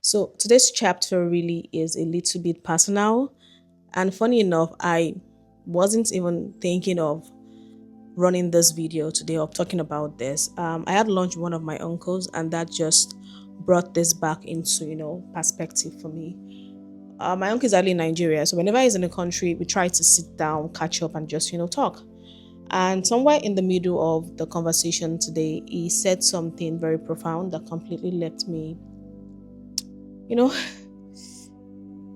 So today's chapter really is a little bit personal. And funny enough, I wasn't even thinking of running this video today or talking about this. I had lunch with one of my uncles, and that just brought this back into perspective for me. My uncle is actually in Nigeria, so whenever he's in the country, we try to sit down, catch up, and just talk. And somewhere in the middle of the conversation today, he said something very profound that completely left me, you know,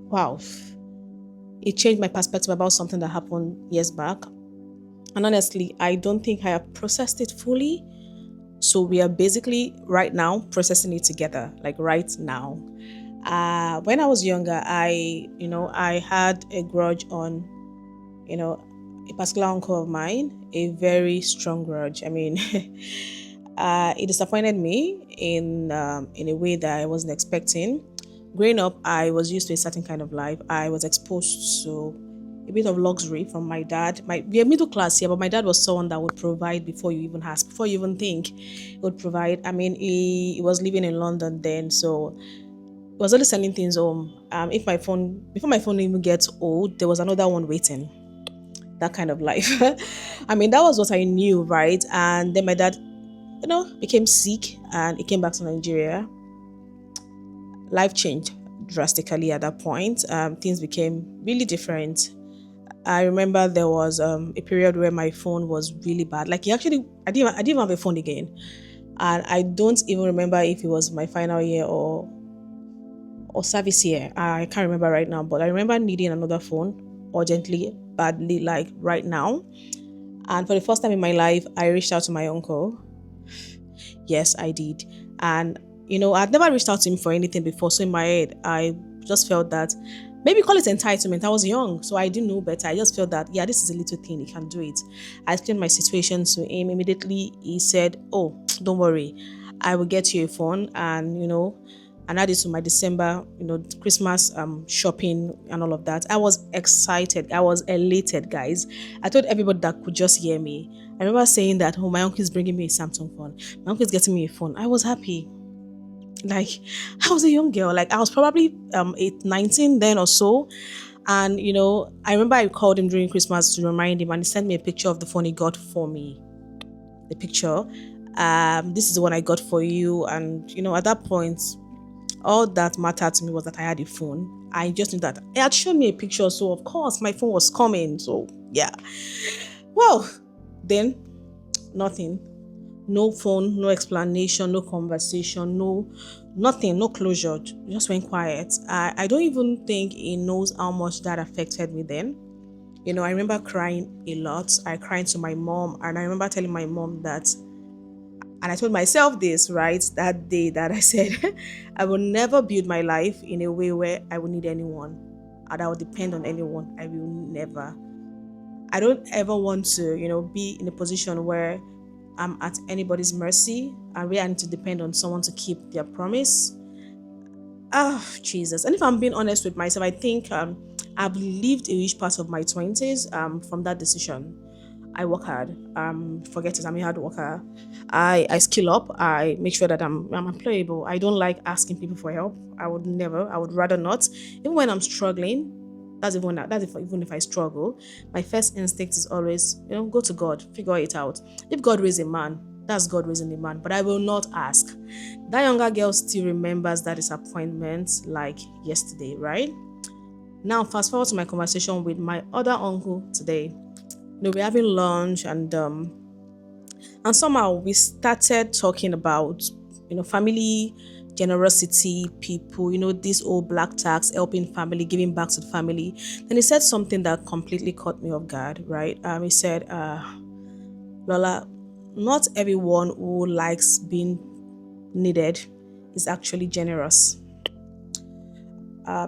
wow. It changed my perspective about something that happened years back. And honestly, I don't think I have processed it fully. So we are basically right now processing it together, like right now. When I was younger, I had a grudge on, you know, a particular uncle of mine, a very strong grudge. I mean, it disappointed me in a way that I wasn't expecting. Growing up, I was used to a certain kind of life. I was exposed to a bit of luxury from my dad. We are middle class here, but my dad was someone that would provide before you even ask, before you even think. He would provide. I mean, he was living in London then, so he was only sending things home. If my phone, before my phone even gets old, there was another one waiting. That kind of life. I mean, that was what I knew, right? And then my dad, became sick and he came back to Nigeria. Life changed drastically at that point. Things became really different. I remember there was a period where my phone was really bad. Like he actually, I didn't even have a phone again, and I don't even remember if it was my final year or service year. I can't remember right now, but I remember needing another phone urgently, badly, like right now. And for the first time in my life, I reached out to my uncle. Yes, I did. And, I'd never reached out to him for anything before. So in my head, I just felt that maybe call it entitlement. I was young, so I didn't know better. I just felt that, yeah, this is a little thing. He can do it. I explained my situation to him. Immediately, he said, oh, don't worry. I will get you a phone. And add it to my December, Christmas shopping and all of that. I was excited. I was elated, guys. I told everybody that could just hear me. I remember saying that, oh, my uncle is bringing me a Samsung phone. My uncle is getting me a phone. I was happy. Like, I was a young girl. Like, I was probably 19 then or so. And, I remember I called him during Christmas to remind him, and he sent me a picture of the phone he got for me. The picture. This is the one I got for you. And, at that point, all that mattered to me was that I had a phone. I just knew that it had shown me a picture, so of course my phone was coming. So yeah. Well, then nothing. No phone, no explanation, no conversation, no nothing, no closure. Just went quiet. I don't even think he knows how much that affected me then. I remember crying a lot. I cried to my mom, and I remember telling my mom that, and I told myself this, right, that day, that I said, I will never build my life in a way where I will need anyone and I will depend on anyone. I will never. I don't ever want to, be in a position where I'm at anybody's mercy and where I need to depend on someone to keep their promise. Oh, Jesus. And if I'm being honest with myself, I think I've lived a huge part of my 20s from that decision. I work hard. Forget it. I'm a hard worker. I skill up. I make sure that I'm employable. I don't like asking people for help. I would never. I would rather not. Even when I'm struggling, even if I struggle, my first instinct is always, go to God, figure it out. If God raised a man, that's God raising a man. But I will not ask. That younger girl still remembers that disappointment like yesterday, right? Now, fast forward to my conversation with my other uncle today. We're having lunch, and somehow we started talking about family generosity, people, this old black tax, helping family, giving back to the family. Then he said something that completely caught me off guard, right? He said, Lola, not everyone who likes being needed is actually generous.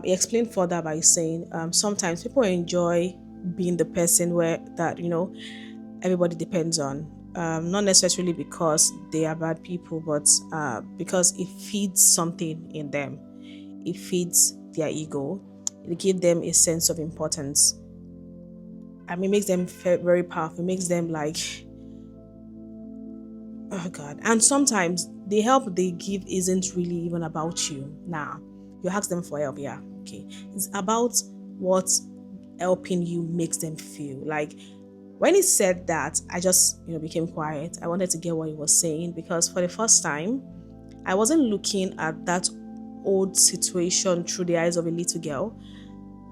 He explained further by saying sometimes people enjoy being the person where that everybody depends on, not necessarily because they are bad people, but because it feeds something in them. It feeds their ego. It gives them a sense of importance. I mean, it makes them very powerful. It makes them like, oh God. And sometimes the help they give isn't really even about you. Nah, You ask them for help, yeah, okay. It's about what helping you makes them feel. Like when he said that, I just, became quiet. I wanted to get what he was saying because for the first time, I wasn't looking at that old situation through the eyes of a little girl.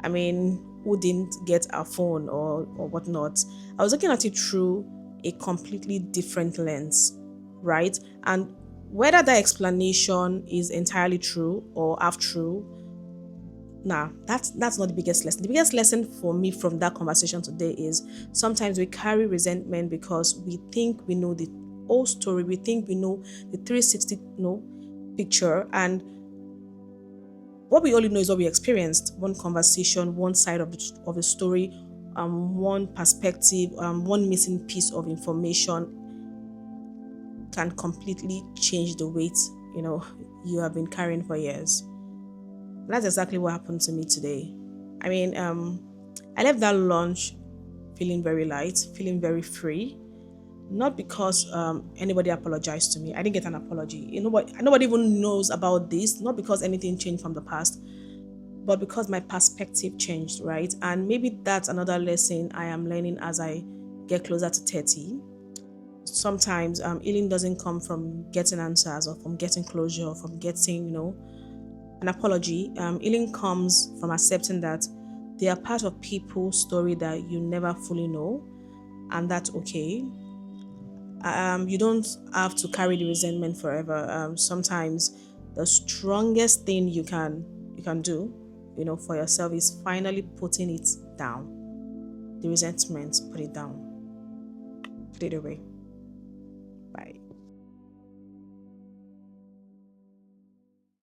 I mean, who didn't get a phone or whatnot. I was looking at it through a completely different lens, right? And whether that explanation is entirely true or half true, nah, that's not the biggest lesson. The biggest lesson for me from that conversation today is sometimes we carry resentment because we think we know the whole story. We think we know the 360 picture, and what we only know is what we experienced. One conversation, one side of the story, one perspective, one missing piece of information can completely change the weight you have been carrying for years. That's exactly what happened to me today. I mean, I left that lunch feeling very light, feeling very free. Not because anybody apologized to me. I didn't get an apology. Nobody even knows about this. Not because anything changed from the past, but because my perspective changed, right? And maybe that's another lesson I am learning as I get closer to 30. Sometimes healing doesn't come from getting answers or from getting closure or from getting, an apology. Healing comes from accepting that they are part of people's story that you never fully know, and that's okay. You don't have to carry the resentment forever. Sometimes the strongest thing you can do, for yourself is finally putting it down. The resentment, put it down, put it away. Bye.